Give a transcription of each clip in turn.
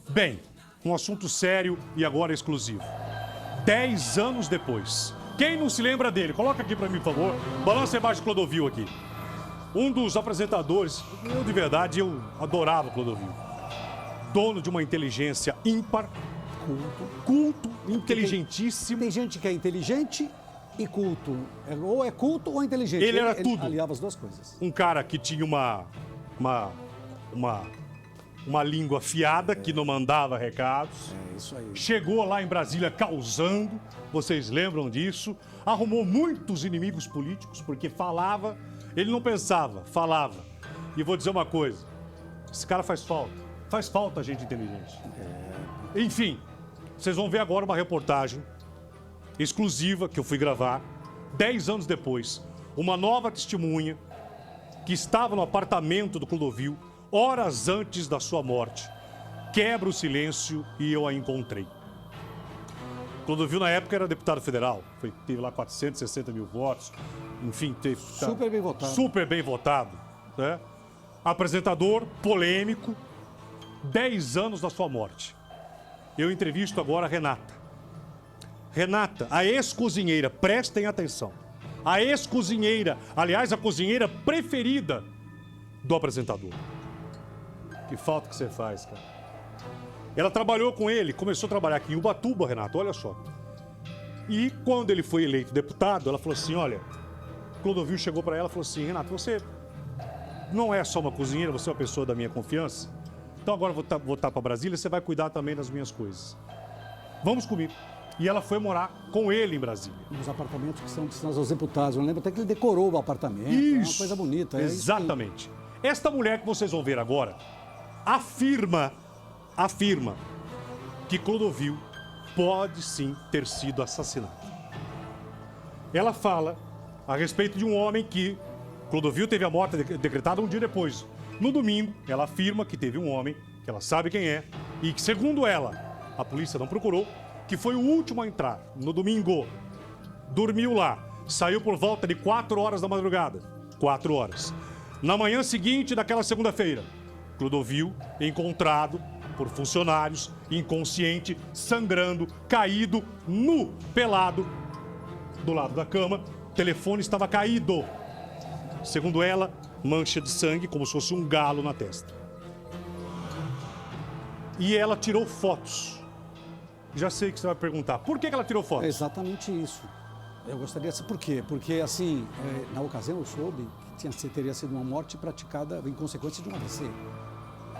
Bem, um assunto sério e agora exclusivo. 10 anos depois. Quem não se lembra dele? Coloca aqui pra mim, por favor. Balança a imagem de Clodovil aqui. Um dos apresentadores, eu de verdade, eu adorava Clodovil. Dono de uma inteligência ímpar, culto, inteligentíssimo. Tem gente que é inteligente e culto. Ou é culto ou é inteligente. Ele era tudo. Aliava as duas coisas. Um cara que tinha uma língua afiada, que não mandava recados. É isso aí. Chegou lá em Brasília causando, vocês lembram disso? Arrumou muitos inimigos políticos, porque falava, ele não pensava, falava. E vou dizer uma coisa, esse cara faz falta gente inteligente. Enfim, vocês vão ver agora uma reportagem exclusiva que eu fui gravar, 10 anos depois, uma nova testemunha que estava no apartamento do Clodovil, horas antes da sua morte, quebra o silêncio e eu a encontrei. Clodovil, na época, era deputado federal, teve lá 460 mil votos, enfim, teve... Super bem votado. Super bem votado, né? Apresentador, polêmico, 10 anos da sua morte. Eu entrevisto agora a Renata. Renata, a ex-cozinheira, prestem atenção. A ex-cozinheira, aliás, a cozinheira preferida do apresentador. Que falta que você faz, cara. Ela trabalhou com ele, começou a trabalhar aqui em Ubatuba, Renato, olha só. E quando ele foi eleito deputado, ela falou assim, olha, Clodovil chegou para ela e falou assim, Renato, você não é só uma cozinheira, você é uma pessoa da minha confiança. Então agora eu vou voltar para Brasília, você vai cuidar também das minhas coisas. Vamos comigo. E ela foi morar com ele em Brasília. Nos apartamentos que são destinados aos deputados. Eu lembro até que ele decorou o apartamento. Isso. É uma coisa bonita. Exatamente. Esta mulher que vocês vão ver agora afirma que Clodovil pode sim ter sido assassinado. Ela fala a respeito de um homem que Clodovil teve a morte decretada um dia depois. No domingo, ela afirma que teve um homem, que ela sabe quem é, e que, segundo ela, a polícia não procurou, que foi o último a entrar no domingo. Dormiu lá, saiu por volta de 4 horas da madrugada. 4 horas. Na manhã seguinte daquela segunda-feira, Clodovil encontrado por funcionários, inconsciente, sangrando, caído, nu, pelado, do lado da cama. O telefone estava caído. Segundo ela, mancha de sangue, como se fosse um galo na testa. E ela tirou fotos. Já sei que você vai perguntar, por que ela tirou fotos? É exatamente isso. Eu gostaria de saber por quê. Porque, assim, na ocasião eu soube que teria sido uma morte praticada em consequência de um AVC.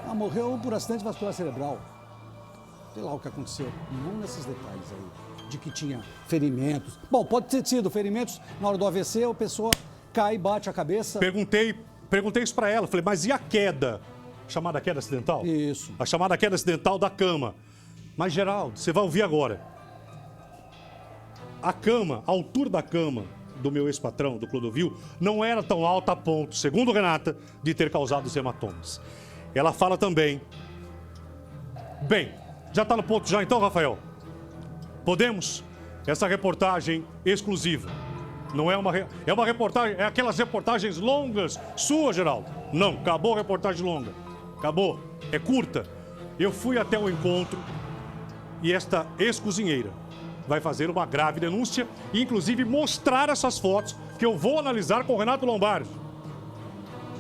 Ela morreu por acidente vascular cerebral. Sei lá o que aconteceu. Não nesses detalhes aí, de que tinha ferimentos. Bom, pode ter sido ferimentos na hora do AVC, a pessoa cai e bate a cabeça. Perguntei isso pra ela, falei, mas e a queda? Chamada queda acidental? Isso. A chamada queda acidental da cama. Mas, Geraldo, você vai ouvir agora. A cama, a altura da cama do meu ex-patrão, do Clodovil, não era tão alta a ponto, segundo Renata, de ter causado os hematomas. Ela fala também... Bem, já está no ponto já então, Rafael? Podemos? Essa reportagem exclusiva. Não é uma... É uma reportagem... É aquelas reportagens longas. Sua, Geraldo? Não, acabou a reportagem longa. Acabou. É curta. Eu fui até o encontro e esta ex-cozinheira vai fazer uma grave denúncia e, inclusive, mostrar essas fotos que eu vou analisar com o Renato Lombardi.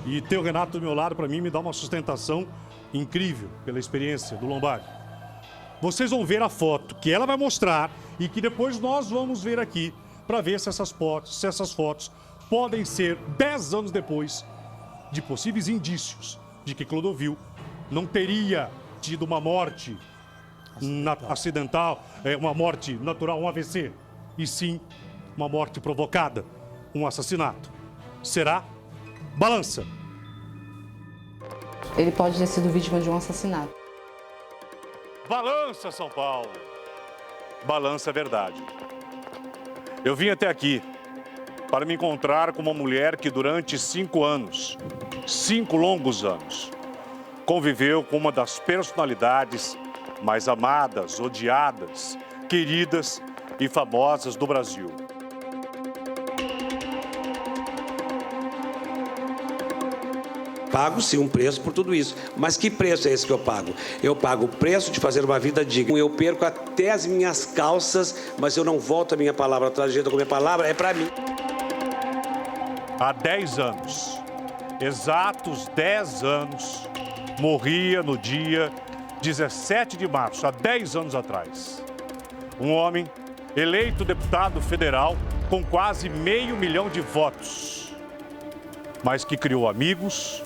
E ter o Renato do meu lado, para mim, me dá uma sustentação incrível pela experiência do Lombardi. Vocês vão ver a foto que ela vai mostrar e que depois nós vamos ver aqui para ver se essas fotos podem ser, 10 anos depois, de possíveis indícios de que Clodovil não teria tido uma morte acidental, uma morte natural, um AVC, e sim uma morte provocada, um assassinato. Será? Balança. Ele pode ter sido vítima de um assassinato. Balança, São Paulo. Balança a verdade. Eu vim até aqui para me encontrar com uma mulher que durante 5 anos, 5 longos anos, conviveu com uma das personalidades mais amadas, odiadas, queridas e famosas do Brasil. pago sim um preço por tudo isso. Mas que preço é esse que eu pago? Eu pago o preço de fazer uma vida digna. Eu perco até as minhas calças, mas eu não volto a minha palavra atrás. Com a minha palavra é para mim. Há 10 anos, exatos 10 anos, morria no dia 17 de março, há 10 anos atrás. Um homem eleito deputado federal com quase 500 mil de votos, mas que criou amigos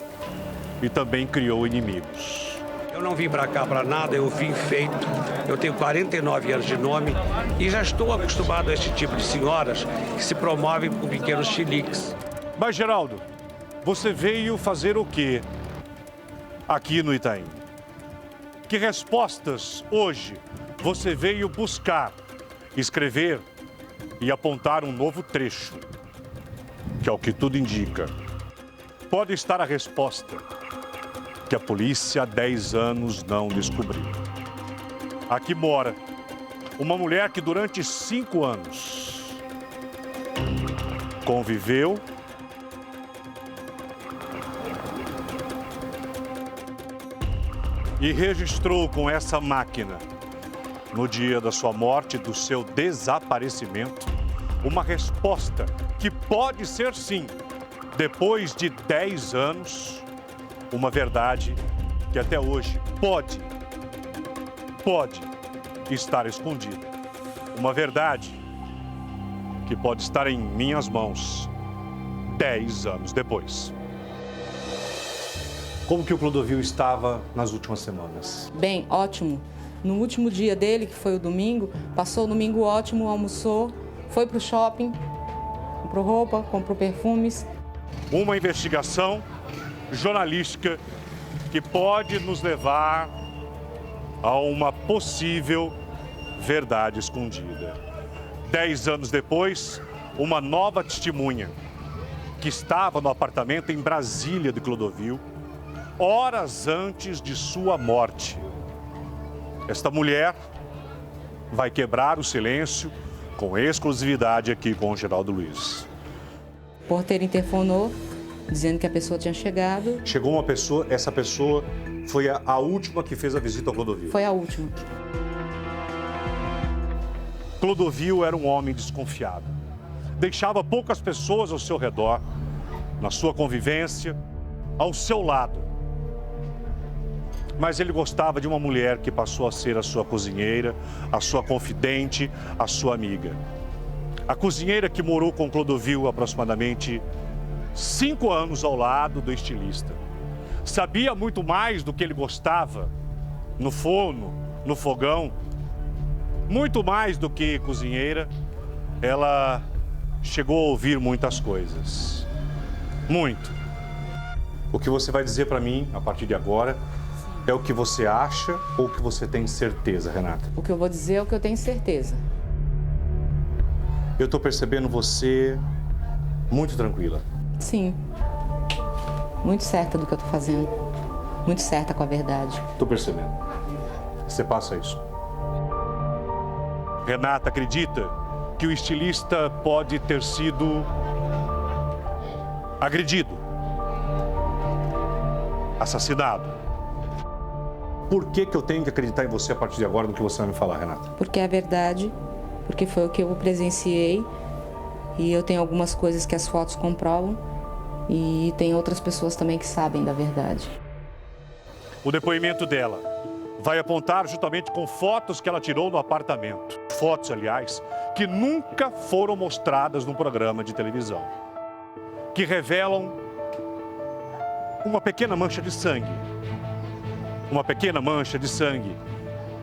e também criou inimigos. Eu não vim para cá para nada, eu vim feito. Eu tenho 49 anos de nome e já estou acostumado a esse tipo de senhoras que se promovem com pequenos chiliques. Mas, Geraldo, você veio fazer o quê aqui no Itaim? Que respostas hoje você veio buscar, escrever e apontar um novo trecho, que é o que tudo indica? Pode estar a resposta que a polícia há 10 anos não descobriu. Aqui mora uma mulher que durante 5 anos conviveu e registrou com essa máquina, no dia da sua morte, do seu desaparecimento, uma resposta que pode ser sim, depois de 10 anos, uma verdade que até hoje pode estar escondida. Uma verdade que pode estar em minhas mãos 10 anos depois. Como que o Clodovil estava nas últimas semanas? Bem, ótimo. No último dia dele, que foi o domingo, passou o domingo ótimo, almoçou, foi para o shopping, comprou roupa, comprou perfumes. Uma investigação jornalística que pode nos levar a uma possível verdade escondida. 10 anos depois, uma nova testemunha que estava no apartamento em Brasília de Clodovil, horas antes de sua morte. Esta mulher vai quebrar o silêncio com exclusividade aqui com o Geraldo Luiz. O porteiro interfonou, dizendo que a pessoa tinha chegado. Chegou uma pessoa, essa pessoa foi a última que fez a visita ao Clodovil. Foi a última. Clodovil era um homem desconfiado. Deixava poucas pessoas ao seu redor, na sua convivência, ao seu lado. Mas ele gostava de uma mulher que passou a ser a sua cozinheira, a sua confidente, a sua amiga. A cozinheira que morou com Clodovil aproximadamente 5 anos ao lado do estilista. Sabia muito mais do que ele gostava no forno, no fogão. Muito mais do que cozinheira, ela chegou a ouvir muitas coisas. Muito. O que você vai dizer para mim a partir de agora é o que você acha ou o que você tem certeza, Renata? O que eu vou dizer é o que eu tenho certeza. Eu estou percebendo você muito tranquila. Sim. Muito certa do que eu estou fazendo. Muito certa com a verdade. Estou percebendo. Você passa isso. Renata acredita que o estilista pode ter sido agredido, assassinado. Por que eu tenho que acreditar em você a partir de agora no que você vai me falar, Renata? Porque é a verdade, porque foi o que eu presenciei e eu tenho algumas coisas que as fotos comprovam e tem outras pessoas também que sabem da verdade. O depoimento dela vai apontar justamente com fotos que ela tirou no apartamento. Fotos, aliás, que nunca foram mostradas num programa de televisão. Que revelam uma pequena mancha de sangue. Uma pequena mancha de sangue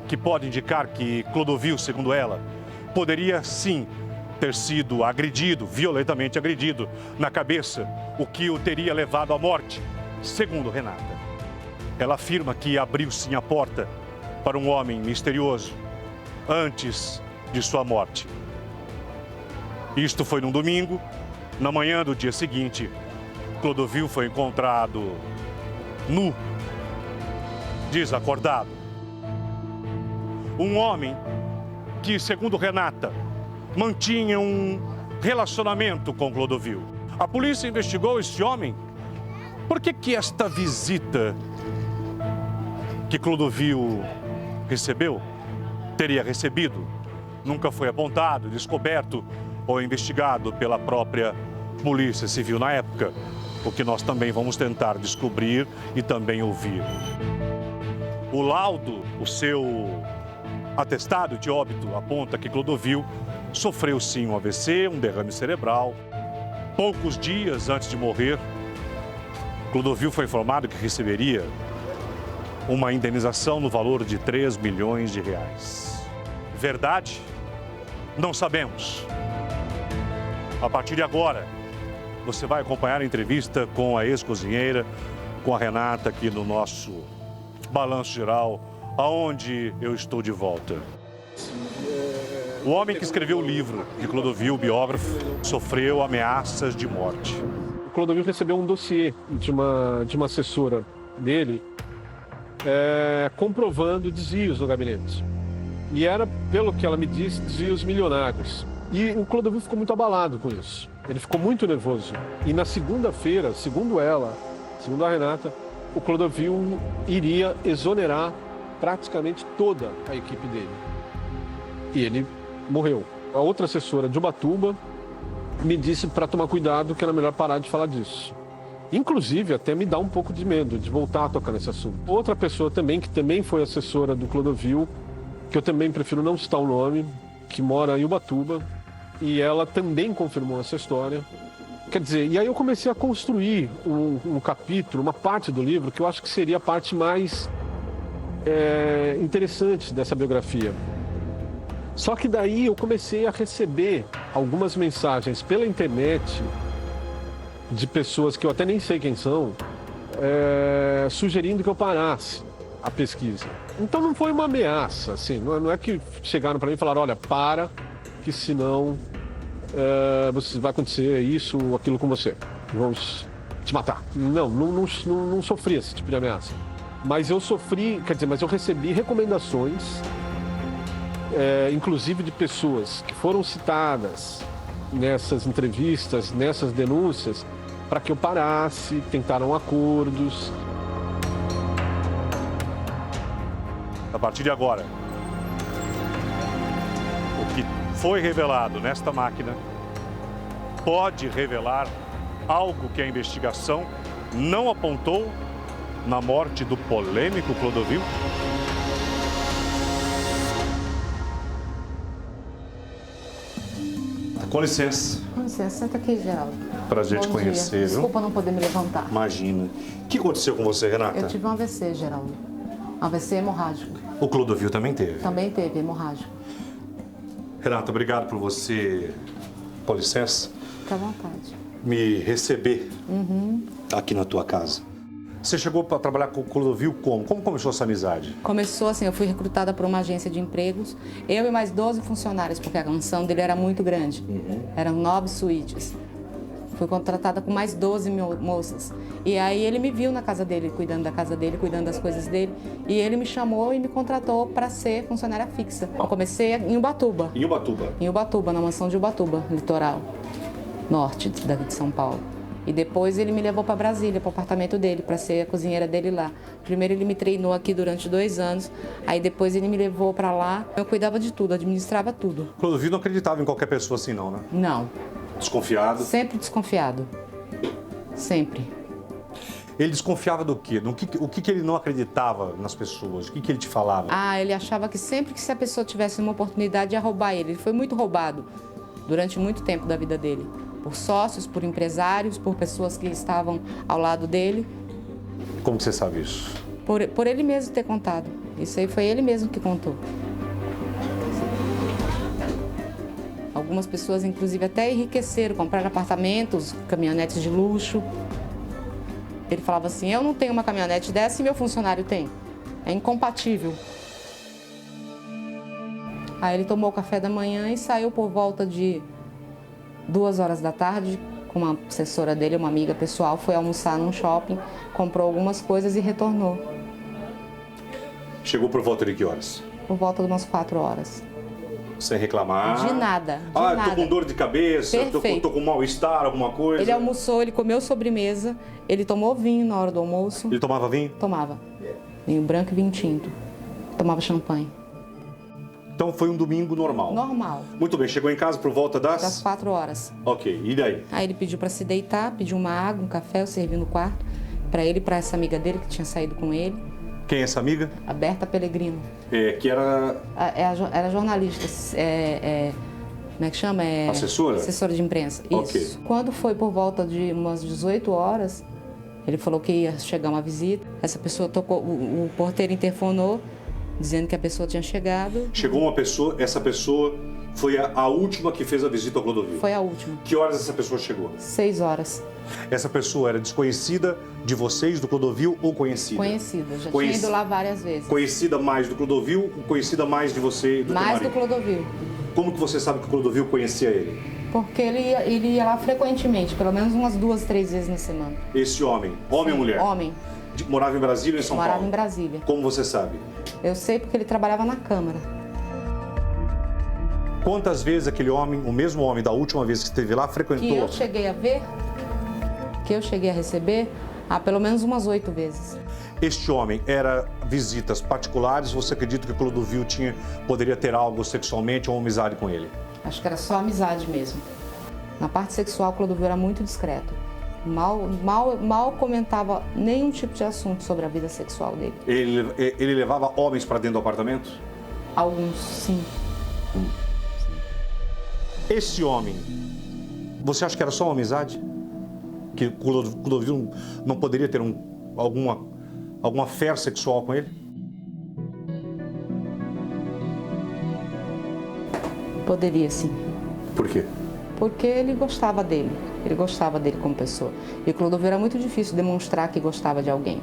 que pode indicar que Clodovil, segundo ela, poderia sim ter sido agredido, violentamente agredido na cabeça, o que o teria levado à morte, segundo Renata. Ela afirma que abriu sim a porta para um homem misterioso antes de sua morte. Isto foi num domingo. Na manhã do dia seguinte, Clodovil foi encontrado nu, desacordado. Um homem que, segundo Renata, mantinha um relacionamento com Clodovil. A polícia investigou esse homem Por que esta visita que Clodovil recebeu, teria recebido, nunca foi apontado, descoberto ou investigado pela própria Polícia Civil na época, o que nós também vamos tentar descobrir e também ouvir. O laudo, o seu atestado de óbito aponta que Clodovil sofreu sim um AVC, um derrame cerebral. Poucos dias antes de morrer, Clodovil foi informado que receberia uma indenização no valor de 3 milhões de reais. Verdade? Não sabemos. A partir de agora, você vai acompanhar a entrevista com a ex-cozinheira, com a Renata, aqui no nosso Balanço Geral, aonde eu estou de volta. O homem que escreveu o livro de Clodovil, o biógrafo, sofreu ameaças de morte. O Clodovil recebeu um dossiê de uma assessora dele, comprovando desvios no gabinete. E era, pelo que ela me disse, desvios milionários. E o Clodovil ficou muito abalado com isso. Ele ficou muito nervoso. E na segunda-feira, segundo ela, segundo a Renata, o Clodovil iria exonerar praticamente toda a equipe dele. E ele morreu. A outra assessora de Ubatuba me disse para tomar cuidado, que era melhor parar de falar disso. Inclusive, até me dá um pouco de medo de voltar a tocar nesse assunto. Outra pessoa também, que também foi assessora do Clodovil, que eu também prefiro não citar o nome, que mora em Ubatuba, e ela também confirmou essa história. Quer dizer, e aí eu comecei a construir um capítulo, uma parte do livro, que eu acho que seria a parte mais interessante dessa biografia. Só que daí eu comecei a receber algumas mensagens pela internet de pessoas que eu até nem sei quem são, sugerindo que eu parasse a pesquisa. Então não foi uma ameaça, assim, não é que chegaram para mim e falaram, olha, para, que senão vai acontecer isso ou aquilo com você, vamos te matar. Não sofri esse tipo de ameaça. Mas eu sofri, mas eu recebi recomendações, inclusive de pessoas que foram citadas nessas entrevistas, nessas denúncias, para que eu parasse, tentaram acordos. A partir de agora, o que foi revelado nesta máquina pode revelar algo que a investigação não apontou na morte do polêmico Clodovil? Com licença. Com licença, senta aqui, Geraldo. Prazer te conhecer, viu? Desculpa não poder me levantar. Imagina. O que aconteceu com você, Renata? Eu tive um AVC, Geraldo. Um AVC hemorrágico. O Clodovil também teve? Também teve, hemorrágico. Renata, obrigado por você, com licença, Fica à vontade. me receber aqui na tua casa. Você chegou para trabalhar com o Clodovil como? Como começou essa amizade? Começou assim, eu fui recrutada por uma agência de empregos, eu e mais 12 funcionários, porque a mansão dele era muito grande. Eram 9 suítes. Fui contratada com mais 12 moças. E aí ele me viu na casa dele, cuidando da casa dele, cuidando das coisas dele. E ele me chamou e me contratou para ser funcionária fixa. Eu comecei em Ubatuba. Em Ubatuba? Em Ubatuba, na mansão de Ubatuba, litoral norte daqui de São Paulo. E depois ele me levou para Brasília, para o apartamento dele, para ser a cozinheira dele lá. Primeiro ele me treinou aqui durante 2 anos, aí depois ele me levou para lá. Eu cuidava de tudo, administrava tudo. Clodovil não acreditava em qualquer pessoa assim não, né? Não. Desconfiado? Sempre desconfiado. Sempre. Ele desconfiava do quê? O que ele não acreditava nas pessoas? O que ele te falava? Ah, ele achava que sempre que se a pessoa tivesse uma oportunidade ia roubar ele. Ele foi muito roubado durante muito tempo da vida dele. Por sócios, por empresários, por pessoas que estavam ao lado dele. Como que você sabe isso? Por ele mesmo ter contado. Isso aí foi ele mesmo que contou. Algumas pessoas, inclusive, até enriqueceram, compraram apartamentos, caminhonetes de luxo. Ele falava assim, eu não tenho uma caminhonete dessa e meu funcionário tem. É incompatível. Aí ele tomou o café da manhã e saiu por volta de 2 horas da tarde, com uma assessora dele, uma amiga pessoal, foi almoçar num shopping, comprou algumas coisas e retornou. Chegou por volta de que horas? Por volta de umas 4 horas. Sem reclamar. De nada. De tô nada. com dor de cabeça, Perfeito. tô com mal-estar, alguma coisa. Ele almoçou, ele comeu sobremesa, ele tomou vinho na hora do almoço. Ele tomava vinho? Tomava. Vinho branco e vinho tinto. Tomava champanhe. Então foi um domingo normal. Normal. Muito bem, chegou em casa por volta Das 4 horas. Ok, e daí? Aí ele pediu para se deitar, pediu uma água, um café, eu servi no quarto. Para ele e para essa amiga dele que tinha saído com ele. Quem é essa amiga? A Berta Pellegrino. Que era... Era jornalista. Como é que chama? Assessora? Assessora de imprensa. Ok. Isso. Quando foi por volta de umas 18 horas, ele falou que ia chegar uma visita. Essa pessoa tocou, o porteiro interfonou, dizendo que a pessoa tinha chegado. Chegou uma pessoa, essa pessoa foi a última que fez a visita ao Clodovil. Foi a última. Que horas essa pessoa chegou? 6 horas. Essa pessoa era desconhecida de vocês, do Clodovil, ou conhecida? Conhecida. Já tinha ido lá várias vezes. Conhecida mais do Clodovil, conhecida mais de você e do Mais teu do marido? Clodovil. Como que você sabe que o Clodovil conhecia ele? Porque ele ia lá frequentemente, pelo menos umas 2, 3 vezes na semana. Esse homem, homem ou mulher? Homem. Morava em Brasília ou em São Morava Paulo? em Brasília. Como você sabe? Eu sei porque ele trabalhava na Câmara. Quantas vezes aquele homem, o mesmo homem da última vez que esteve lá, frequentou? Que eu cheguei a ver, que eu cheguei a receber, pelo menos umas 8 vezes. Este homem era visitas particulares? Você acredita que o Clodovil poderia ter algo sexualmente ou amizade com ele? Acho que era só amizade mesmo. Na parte sexual, o Clodovil era muito discreto. Mal comentava nenhum tipo de assunto sobre a vida sexual dele. Ele levava homens para dentro do apartamento? Alguns, sim. Esse homem, você acha que era só uma amizade? Que o Clodovil não poderia ter alguma fé sexual com ele? Poderia, sim. Por quê? Porque ele gostava dele. Ele gostava dele como pessoa. E o Clodovil era muito difícil demonstrar que gostava de alguém.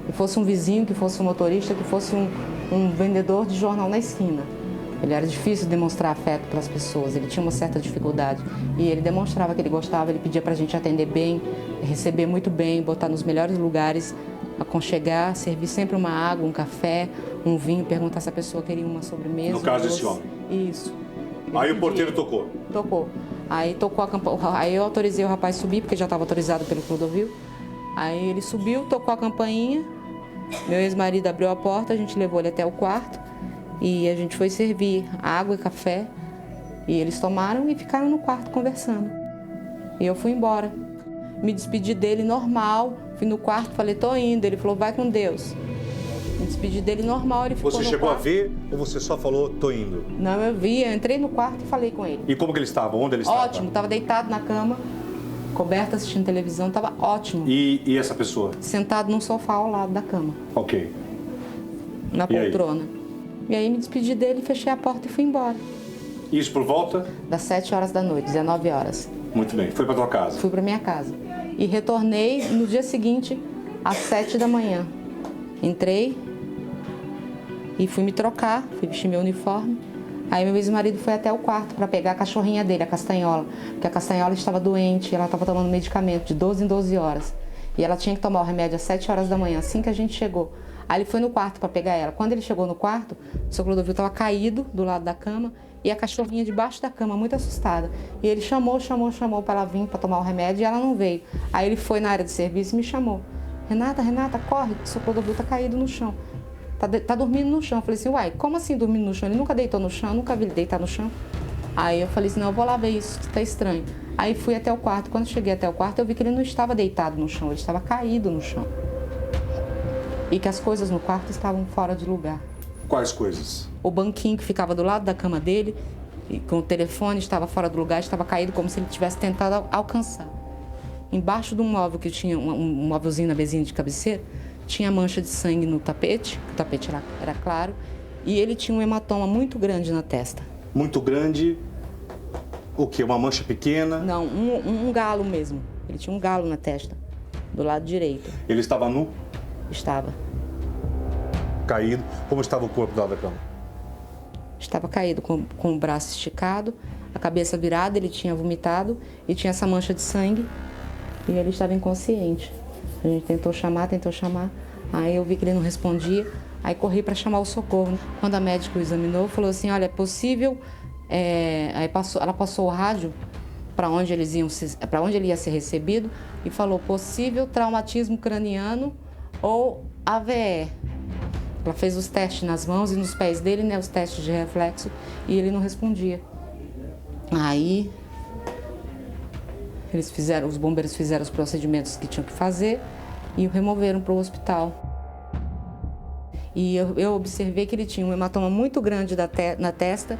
Que fosse um vizinho, que fosse um motorista, que fosse um vendedor de jornal na esquina. Ele era difícil demonstrar afeto para as pessoas, ele tinha uma certa dificuldade. E ele demonstrava que ele gostava, ele pedia para a gente atender bem, receber muito bem, botar nos melhores lugares, aconchegar, servir sempre uma água, um café, um vinho, perguntar se a pessoa queria uma sobremesa. No caso desse homem? Isso. Aí o porteiro tocou? Tocou. Aí tocou a campainha. Aí eu autorizei o rapaz a subir, porque já estava autorizado pelo Clodovil. Aí ele subiu, tocou a campainha. Meu ex-marido abriu a porta, a gente levou ele até o quarto. E a gente foi servir água e café. E eles tomaram e ficaram no quarto conversando. E eu fui embora. Me despedi dele normal. Fui no quarto, falei, tô indo. Ele falou, vai com Deus. Me despedi dele normal, ele ficou no quarto. Você chegou a ver ou você só falou, tô indo? Não, eu vi, eu entrei no quarto e falei com ele. E como que ele estava? Onde ele estava? Ótimo, estava deitado na cama, coberto assistindo televisão, estava ótimo. E essa pessoa? Sentado num sofá ao lado da cama. Ok. Na poltrona. E aí me despedi dele, fechei a porta e fui embora. Isso por volta? Das 7 horas da noite, 19 horas. Muito bem. Foi para tua casa? Fui para minha casa. E retornei no dia seguinte, às 7 da manhã. Entrei e fui me trocar, fui vestir meu uniforme. Aí meu ex-marido foi até o quarto para pegar a cachorrinha dele, a Castanhola. Porque a Castanhola estava doente, ela estava tomando medicamento de 12 em 12 horas. E ela tinha que tomar o remédio às 7 horas da manhã, assim que a gente chegou. Aí ele foi no quarto para pegar ela. Quando ele chegou no quarto, o seu Clodovil estava caído do lado da cama e a cachorrinha debaixo da cama, muito assustada. E ele chamou para ela vir para tomar o remédio e ela não veio. Aí ele foi na área de serviço e me chamou. Renata, corre, o seu Clodovil está caído no chão. Tá dormindo no chão. Eu falei assim, uai, como assim dormindo no chão? Ele nunca deitou no chão, nunca vi ele deitar no chão. Aí eu falei assim, não, eu vou lá ver isso, tá estranho. Aí fui até o quarto. Quando cheguei até o quarto, eu vi que ele não estava deitado no chão, ele estava caído no chão. E que as coisas no quarto estavam fora de lugar. Quais coisas? O banquinho que ficava do lado da cama dele, e com o telefone, estava fora do lugar, estava caído como se ele tivesse tentado alcançar. Embaixo de um móvel que tinha, um móvelzinho na mesinha de cabeceira, tinha mancha de sangue no tapete, o tapete era claro, e ele tinha um hematoma muito grande na testa. Muito grande? O quê? Uma mancha pequena? Não, um galo mesmo. Ele tinha um galo na testa, do lado direito. Ele estava nu? Estava. Caído. Como estava o corpo do lado da cama? Estava caído, com o braço esticado, a cabeça virada, ele tinha vomitado e tinha essa mancha de sangue e ele estava inconsciente. A gente tentou chamar, aí eu vi que ele não respondia, aí corri para chamar o socorro. Quando a médica o examinou, falou assim, olha, é possível ela passou o rádio para onde ele ia ser recebido e falou possível traumatismo craniano ou AVE. Ela fez os testes nas mãos e nos pés dele, né, os testes de reflexo, e ele não respondia. Aí os bombeiros fizeram os procedimentos que tinham que fazer e o removeram para o hospital. E eu observei que ele tinha um hematoma muito grande na testa.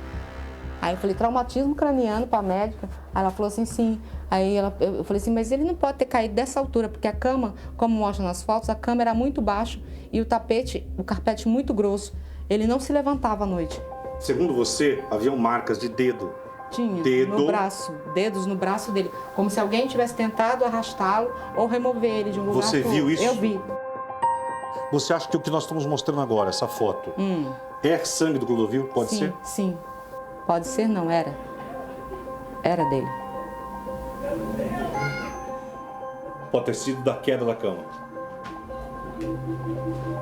Aí eu falei, traumatismo craniano para a médica? Aí ela falou assim, sim. Aí eu falei assim, mas ele não pode ter caído dessa altura, porque a cama, como mostra nas fotos, a cama era muito baixa e o carpete muito grosso. Ele não se levantava à noite. Segundo você, haviam marcas de dedo. Tinha, no braço, dedos no braço dele, como se alguém tivesse tentado arrastá-lo ou remover ele de um lugar. Você viu isso? Eu vi. Você acha que o que nós estamos mostrando agora, essa foto, é sangue do Clodovil? Pode ser? Sim. Pode ser, não, era. Era dele. Pode ter sido da queda da cama.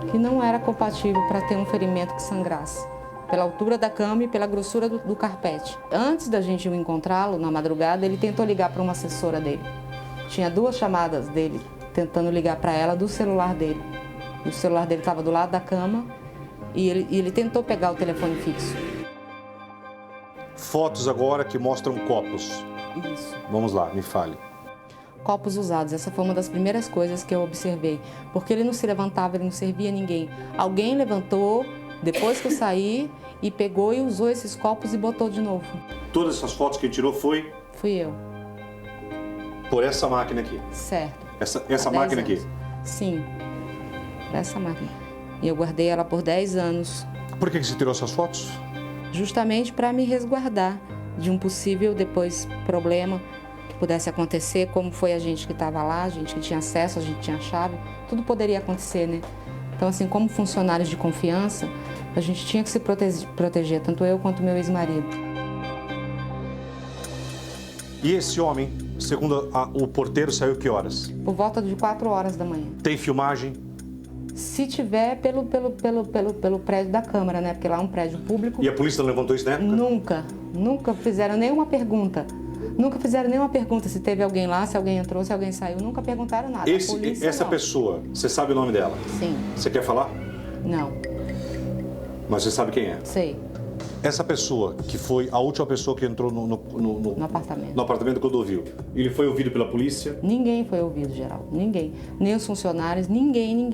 Que não era compatível para ter um ferimento que sangrasse. Pela altura da cama e pela grossura do carpete. Antes da gente ir encontrá-lo, na madrugada, ele tentou ligar para uma assessora dele. Tinha 2 chamadas dele, tentando ligar para ela do celular dele. E o celular dele estava do lado da cama e ele tentou pegar o telefone fixo. Fotos agora que mostram copos. Isso. Vamos lá, me fale. Copos usados, essa foi uma das primeiras coisas que eu observei. Porque ele não se levantava, ele não servia a ninguém. Alguém levantou, depois que eu saí, e pegou e usou esses copos e botou de novo. Todas essas fotos que ele tirou foi? Fui eu. Por essa máquina aqui? Certo. Essa máquina aqui? Sim, essa máquina. E eu guardei ela por 10 anos. Por que você tirou essas fotos? Justamente para me resguardar de um possível depois problema que pudesse acontecer, como foi a gente que estava lá, a gente que tinha acesso, a gente tinha chave, tudo poderia acontecer, né? Então, assim, como funcionários de confiança, a gente tinha que se proteger, tanto eu quanto meu ex-marido. E esse homem, segundo o porteiro, saiu que horas? Por volta de 4 horas da manhã. Tem filmagem? Se tiver pelo prédio da Câmara, né? Porque lá é um prédio público. E a polícia não levantou isso na época? Nunca fizeram nenhuma pergunta. Nunca fizeram nenhuma pergunta se teve alguém lá, se alguém entrou, se alguém saiu. Nunca perguntaram nada. Essa pessoa, você sabe o nome dela? Sim. Você quer falar? Não. Mas você sabe quem é? Sei. Essa pessoa, que foi a última pessoa que entrou no apartamento. No apartamento do Clodovil, ele foi ouvido pela polícia? Ninguém foi ouvido, Geraldo. Ninguém. Nem os funcionários, ninguém.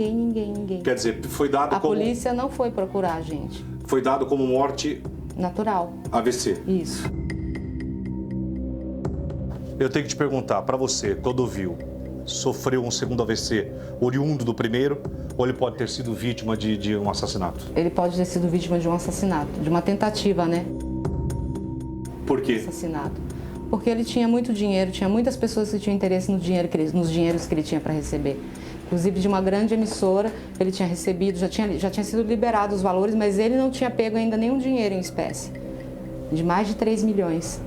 Quer dizer, foi dado como... A polícia não foi procurar a gente. Foi dado como morte... Natural. AVC. Isso. Eu tenho que te perguntar, para você, Clodovil sofreu um segundo AVC oriundo do primeiro, ou ele pode ter sido vítima de um assassinato? Ele pode ter sido vítima de um assassinato, de uma tentativa, né? Por quê? Assassinato. Porque ele tinha muito dinheiro, tinha muitas pessoas que tinham interesse nos dinheiros que ele tinha para receber. Inclusive de uma grande emissora, ele tinha recebido, já tinha sido liberado os valores, mas ele não tinha pego ainda nenhum dinheiro em espécie. De mais de 3 milhões.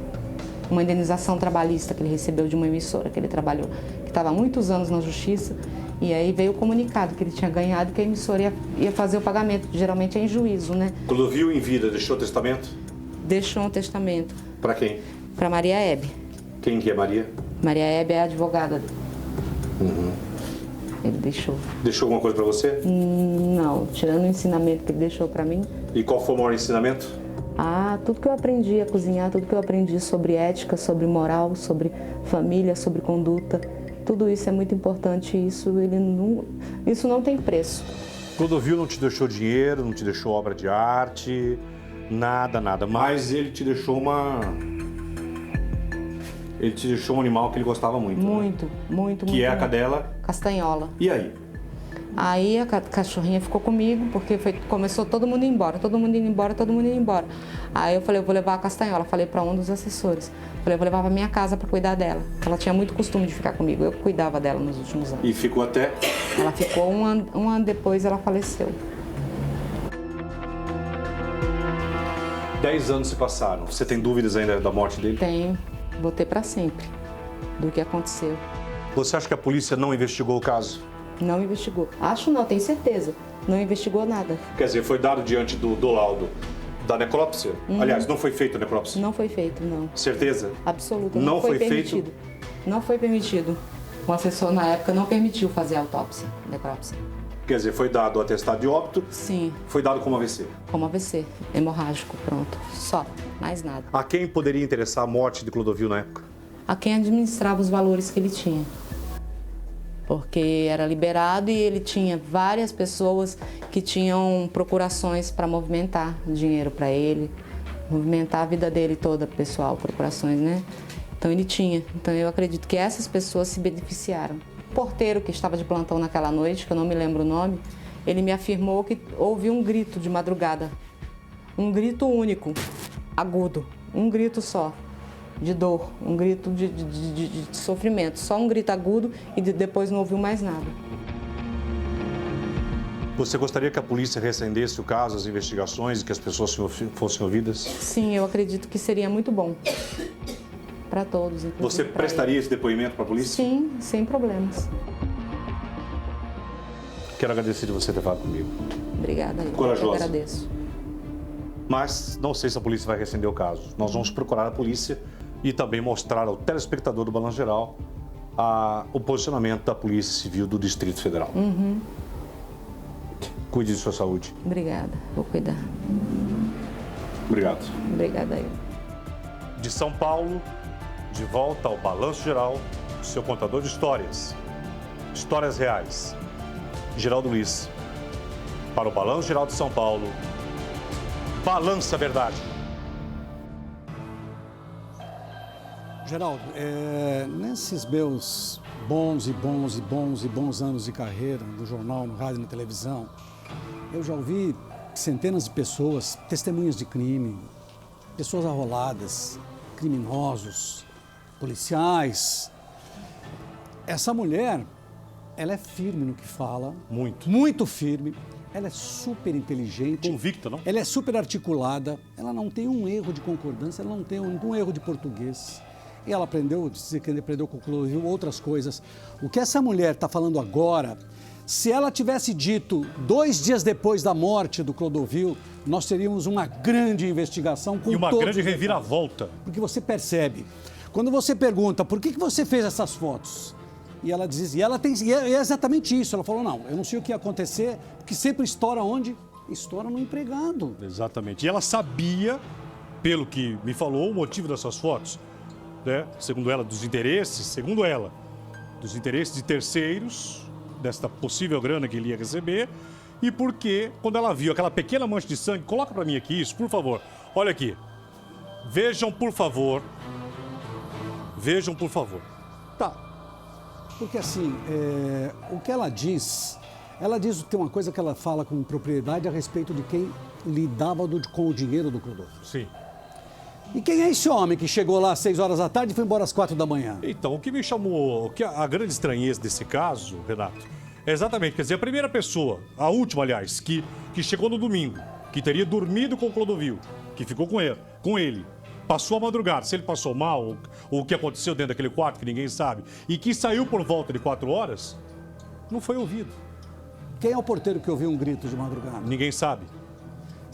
Uma indenização trabalhista que ele recebeu de uma emissora que ele trabalhou, que estava há muitos anos na justiça, e aí veio o comunicado que ele tinha ganhado, que a emissora ia fazer o pagamento, geralmente é em juízo, né? Clodovil em vida deixou testamento? Deixou um testamento. Para quem? Para Maria Hebe. Quem que é Maria? Maria Hebe é a advogada. Ele deixou. Deixou alguma coisa para você? Não, tirando o ensinamento que ele deixou para mim. E qual foi o maior ensinamento? Tudo que eu aprendi a cozinhar, tudo que eu aprendi sobre ética, sobre moral, sobre família, sobre conduta, tudo isso é muito importante. Isso não tem preço. Clodovil não te deixou dinheiro, não te deixou obra de arte, nada. Mas ele te deixou Ele te deixou um animal que ele gostava muito. Muito. Que é a cadela? Castanhola. E aí? Aí a cachorrinha ficou comigo, porque começou todo mundo indo embora. Aí eu falei, eu vou levar a Castanhola. Falei para um dos assessores. Falei, eu vou levar para minha casa para cuidar dela. Ela tinha muito costume de ficar comigo. Eu cuidava dela nos últimos anos. E ficou até? Ela ficou um ano depois, ela faleceu. 10 anos se passaram. Você tem dúvidas ainda da morte dele? Tenho. Vou ter para sempre do que aconteceu. Você acha que a polícia não investigou o caso? Não investigou. Acho não, tenho certeza. Não investigou nada. Quer dizer, foi dado diante do laudo Da necrópsia? Aliás, não foi feita a necrópsia? Não foi feito, não. Certeza? Absoluta. Não foi permitido. feito? Não foi permitido. O assessor na época não permitiu fazer autópsia, necrópsia. Quer dizer, foi dado o atestado de óbito? Sim. Foi dado como AVC? Como AVC, hemorrágico, pronto. Só, mais nada. A quem poderia interessar a morte de Clodovil na época? A quem administrava os valores que ele tinha. Porque era liberado e ele tinha várias pessoas que tinham procurações para movimentar dinheiro para ele, movimentar a vida dele toda, pessoal, procurações, né? Então ele tinha. Então eu acredito que essas pessoas se beneficiaram. O porteiro que estava de plantão naquela noite, que eu não me lembro o nome, ele me afirmou que houve um grito de madrugada. Um grito único, agudo, um grito só, de dor, um grito de sofrimento. Só um grito agudo e depois não ouviu mais nada. Você gostaria que a polícia reacendesse o caso, as investigações e que as pessoas fossem ouvidas? Sim, eu acredito que seria muito bom. Para todos, inclusive. Você prestaria esse depoimento para a polícia? Sim, sem problemas. Quero agradecer de você ter falado comigo. Obrigada. Corajosa. Eu agradeço. Mas não sei se a polícia vai reacender o caso. Nós vamos procurar a polícia e também mostrar ao telespectador do Balanço Geral o posicionamento da Polícia Civil do Distrito Federal. Cuide de sua saúde. Obrigada, vou cuidar. Obrigado. Obrigada aí. De São Paulo, de volta ao Balanço Geral, seu contador de histórias. Histórias reais. Geraldo Luiz. Para o Balanço Geral de São Paulo, balança a verdade. Geraldo, nesses meus bons anos de carreira, no jornal, no rádio e na televisão, eu já ouvi centenas de pessoas, testemunhas de crime, pessoas arroladas, criminosos, policiais. Essa mulher, ela é firme no que fala. Muito. Muito firme. Ela é super inteligente. Convicta, não? Ela é super articulada. Ela não tem um erro de concordância, ela não tem um erro de português. E ela aprendeu, disse que ele aprendeu com o Clodovil outras coisas. O que essa mulher está falando agora, se ela tivesse dito 2 dias depois da morte do Clodovil, nós teríamos uma grande investigação com E uma todos grande os detalhes. reviravolta. Porque você percebe, quando você pergunta por que você fez essas fotos, e ela diz, e é exatamente isso, ela falou, não, eu não sei o que ia acontecer, porque sempre estoura onde? Estoura no empregado. Exatamente. E ela sabia, pelo que me falou, o motivo dessas fotos, né? Segundo ela, dos interesses de terceiros, desta possível grana que ele ia receber, e porque, quando ela viu aquela pequena mancha de sangue, coloca pra mim aqui isso, por favor. Olha aqui. Vejam, por favor. Vejam, por favor. Tá. Porque assim, o que ela diz tem uma coisa que ela fala com propriedade a respeito de quem lidava com o dinheiro do Clodovil. Sim. E quem é esse homem que chegou lá às 6 horas da tarde e foi embora às 4 da manhã? Então, o que me chamou, a grande estranheza desse caso, Renato, é exatamente, quer dizer, a primeira pessoa, a última, aliás, que chegou no domingo, que teria dormido com o Clodovil, que ficou com ele, passou a madrugada, se ele passou mal, ou o que aconteceu dentro daquele quarto que ninguém sabe, e que saiu por volta de 4 horas, não foi ouvido. Quem é o porteiro que ouviu um grito de madrugada? Ninguém sabe.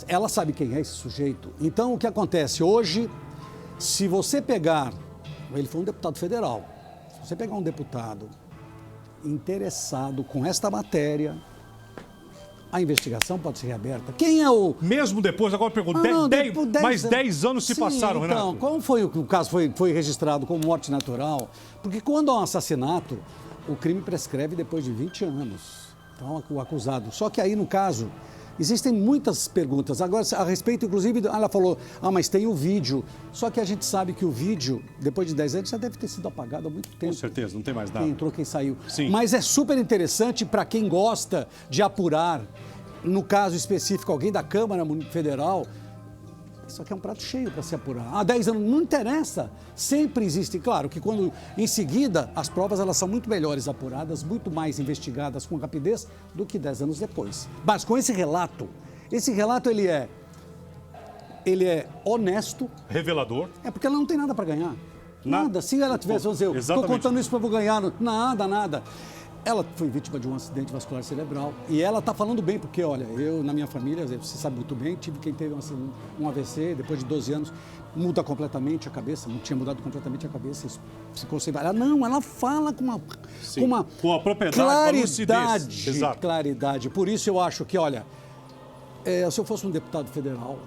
Ela sabe quem é esse sujeito. Então, o que acontece? Hoje, se você pegar... Ele foi um deputado federal. Se você pegar um deputado interessado com esta matéria, a investigação pode ser reaberta. Quem é o... Mesmo depois, agora eu pergunto, mais 10 anos se passaram, Renato. Então, como foi o caso foi registrado como morte natural? Porque quando há um assassinato, o crime prescreve depois de 20 anos. Então, o acusado. Só que aí, no caso... Existem muitas perguntas. Agora, a respeito, inclusive, ela falou, mas tem o vídeo. Só que a gente sabe que o vídeo, depois de 10 anos, já deve ter sido apagado há muito tempo. Com certeza, não tem mais nada. Quem entrou, quem saiu. Sim. Mas é super interessante para quem gosta de apurar, no caso específico, alguém da Câmara Federal. Isso aqui é um prato cheio para se apurar. Há 10 anos, não interessa. Sempre existe. Claro que quando, em seguida, as provas elas são muito melhores apuradas, muito mais investigadas com rapidez do que 10 anos depois. Mas com esse relato ele é honesto. Revelador. É porque ela não tem nada para ganhar. Nada. Se ela tivesse, vamos dizer, estou Exatamente. contando isso para eu ganhar. Nada. Ela foi vítima de um acidente vascular cerebral e ela está falando bem, porque, olha, eu, na minha família, você sabe muito bem, tive quem teve um AVC, depois de 12 anos, muda completamente a cabeça, não tinha mudado completamente a cabeça, isso ficou sem... Ela fala com uma propriedade, claridade, Exato. claridade. Por isso eu acho que, olha, se eu fosse um deputado federal,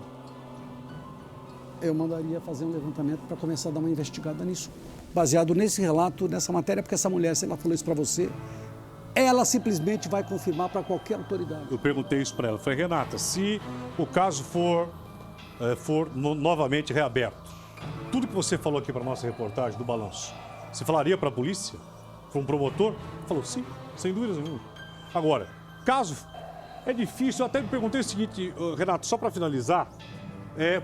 eu mandaria fazer um levantamento para começar a dar uma investigada nisso, baseado nesse relato, nessa matéria, porque essa mulher, se ela falou isso para você, ela simplesmente vai confirmar para qualquer autoridade. Eu perguntei isso para ela. Falei, Renata, se o caso for novamente reaberto, tudo que você falou aqui para nossa reportagem do balanço, você falaria para a polícia? Para um promotor? Falou, sim, sem dúvida nenhuma. Agora, caso é difícil, eu até me perguntei o seguinte, Renato, só para finalizar,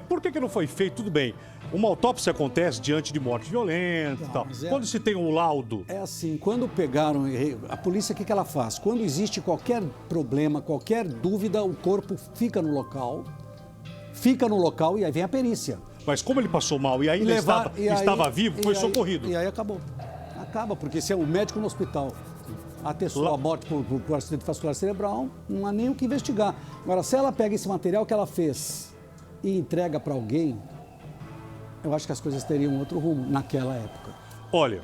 por que não foi feito? Tudo bem, uma autópsia acontece diante de morte violenta e tal. Quando se tem um laudo... É assim, quando pegaram... A polícia, o que ela faz? Quando existe qualquer problema, qualquer dúvida, o corpo fica no local e aí vem a perícia. Mas como ele passou mal e ainda estava vivo, foi socorrido. E aí acabou. Acaba, porque se o médico no hospital atestou a morte por acidente vascular cerebral, não há nem o que investigar. Agora, se ela pega esse material que ela fez e entrega para alguém, eu acho que as coisas teriam outro rumo naquela época. Olha,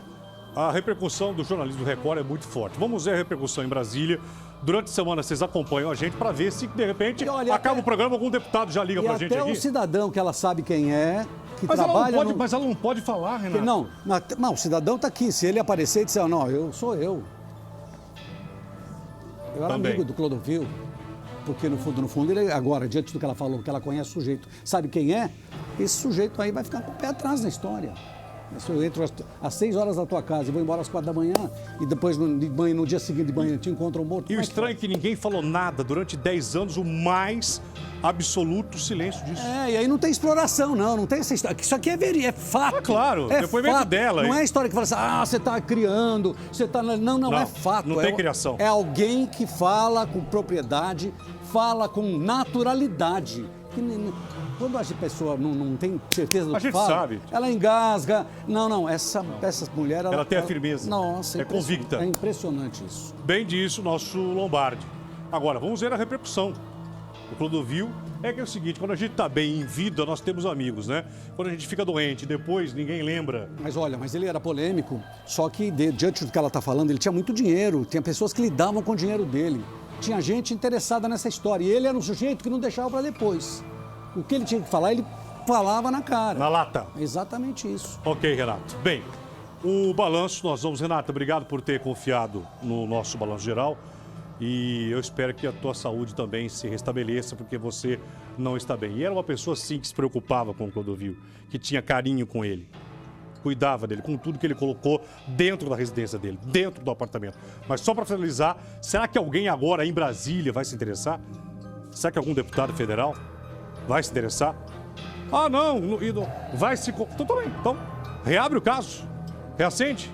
a repercussão do jornalismo do Record é muito forte. Vamos ver a repercussão em Brasília. Durante a semana vocês acompanham a gente para ver se, de repente, acaba o programa, algum deputado já liga para a gente aqui. Até o cidadão que ela sabe quem é, que mas trabalha... Mas ela não pode falar, Renato. Não, o cidadão está aqui. Se ele aparecer e disser, não, eu sou eu. Eu era amigo do Clodovil. Porque, no fundo, ele agora, diante do que ela falou, que ela conhece o sujeito, sabe quem é, esse sujeito aí vai ficar com o pé atrás na história. Se eu entro às 6 horas da tua casa e vou embora às 4 da manhã, e depois no dia seguinte de manhã te encontram morto... E o estranho é que ninguém falou nada durante 10 anos, o mais absoluto silêncio disso. E aí não tem exploração, não tem essa história. Isso aqui é fato. É claro, depoimento dela. Não é história que fala assim, você está criando, você está... Não, é fato. Não tem criação. É alguém que fala com propriedade, fala com naturalidade. Quando a pessoa não tem certeza do que fala, sabe. Ela engasga. Essa mulher... Ela tem a firmeza. Nossa, é convicta. É impressionante isso. Bem disso, nosso Lombardi. Agora, vamos ver a repercussão. O Clodovil é que é o seguinte, quando a gente está bem em vida, nós temos amigos, né? Quando a gente fica doente, depois ninguém lembra. Mas ele era polêmico, só que diante do que ela está falando, ele tinha muito dinheiro, tinha pessoas que lidavam com o dinheiro dele. Tinha gente interessada nessa história e ele era um sujeito que não deixava para depois. O que ele tinha que falar, ele falava na cara. Na lata. Exatamente isso. Ok, Renato. Bem, o balanço, Renata, obrigado por ter confiado no nosso balanço geral. E eu espero que a tua saúde também se restabeleça, porque você não está bem. E era uma pessoa, sim, que se preocupava com o Clodovil, que tinha carinho com ele, cuidava dele, com tudo que ele colocou dentro da residência dele, dentro do apartamento. Mas só para finalizar, será que alguém agora em Brasília vai se interessar? Será que algum deputado federal vai se interessar? Não, vai se... Então, reabre o caso, reacende.